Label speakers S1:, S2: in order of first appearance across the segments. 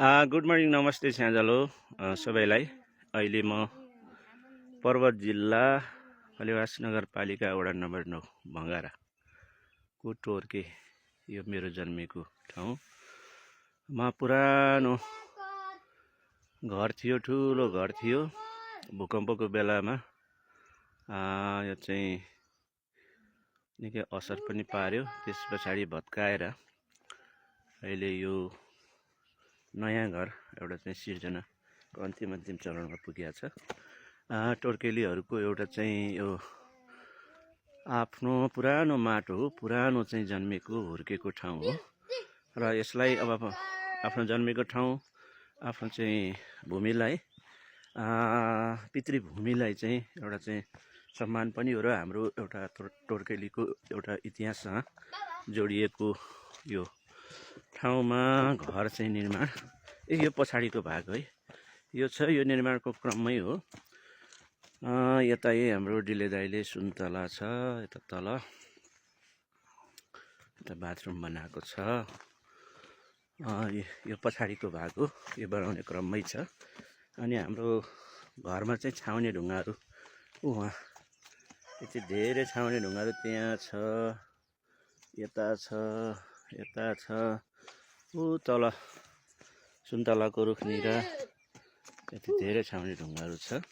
S1: Good morning नमस्ते स्याझलो सबैलाई। अहिले म पर्वत जिल्ला खलिवास नगरपालिका वडा नम्बर 9 भङ्गारा को टोर्के यो मेरो जन्मेको ठाउँ। म पुरानो घर थियो, ठुलो घर थियो। भूकम्पको बेलामा यो चाहिँ निकै असर पनि पार्यो। त्यस पछाडि भत्काएर अहिले यो नयाँ घर एउटा चाहिँ सिर्जनाको अन्तिम चरणमा पुगेको छ। टोर्केलीहरूको एउटा चाहिँ यो आफ्नो पुरानो माटो हो, पुरानो चाहिँ जन्मेको हुर्केको ठाउँ हो र यसलाई अब आफ्नो जन्मेको ठाउँ, आफ्नो चाहिँ भूमिलाई, पितृभूमिलाई चाहिँ एउटा चाहिँ सम्मान पनि हो र हाम्रो एउटा टोर्केलीको एउटा इतिहाससँग जोडिएको यो ठाउँमा घर चाहिँ निर्माण। यो पछाडिको भाग है, यो छ, यो निर्माणको क्रममै हो। यता हाम्रो डिले दाइले सुन्तला छ, यता तल यता बाथरुम बनाएको छ। यो पछाडिको भाग हो, यो बनाउने क्रममै छ। अनि हाम्रो घरमा चाहिँ छाउने ढुङ्गाहरू उहाँ यो चाहिँ धेरै छाउने ढुङ्गाहरू त्यहाँ छ, यता छ, यता छ, ऊ तल सुन्तलाको रुखनिर यति धेरै छाउने ढुङ्गाहरू छ।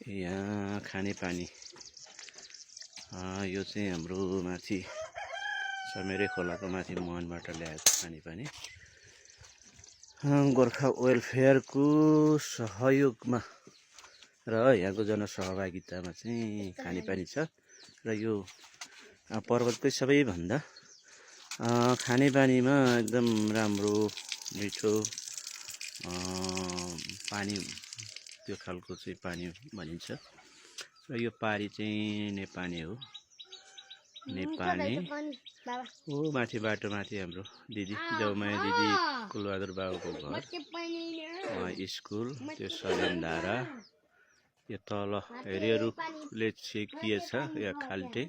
S1: यहाँ खानेपानी यो चाहिँ हाम्रो माथि समेरे खोलाको माथि मुहानबाट ल्याएको खानेपानी गोर्खा वेलफेयरको सहयोगमा र यहाँको जनसहभागितामा चाहिँ खानेपानी छ। र यो पर्वतकै सबैभन्दा खानेपानीमा एकदम राम्रो मिठो पानी, त्यो खालको चाहिँ पानी भनिन्छ। र यो पारी चाहिँ नेपाली हो, नेपाली हो। माथि बाटो माथि हाम्रो दिदी जौमाया दिदी कुलबहादुर बाबुको घर, स्कुल, त्यो सल्यानधारा, यो तल हेरेहरूले छेकिएछ या खाल्टे।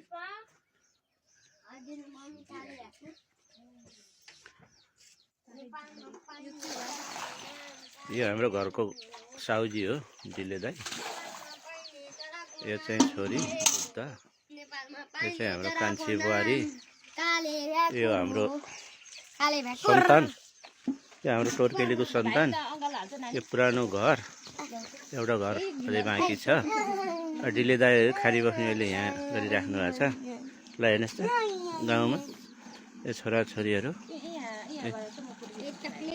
S1: यो हाम्रो घरको साउजी हो, डिले दाइ। यो चाहिँ छोरी बुद्ध, यो चाहिँ हाम्रो कान्छी बुहारी, यो हाम्रो सन्तान, यो हाम्रो टोर्केलीको सन्तान। यो पुरानो घर, एउटा घर अझै बाँकी छ। डिले दाइ खाली बस्ने अहिले यहाँ गरिराख्नु भएको छ। ल हेर्नुहोस् त गाउँमा यो छोराछोरीहरू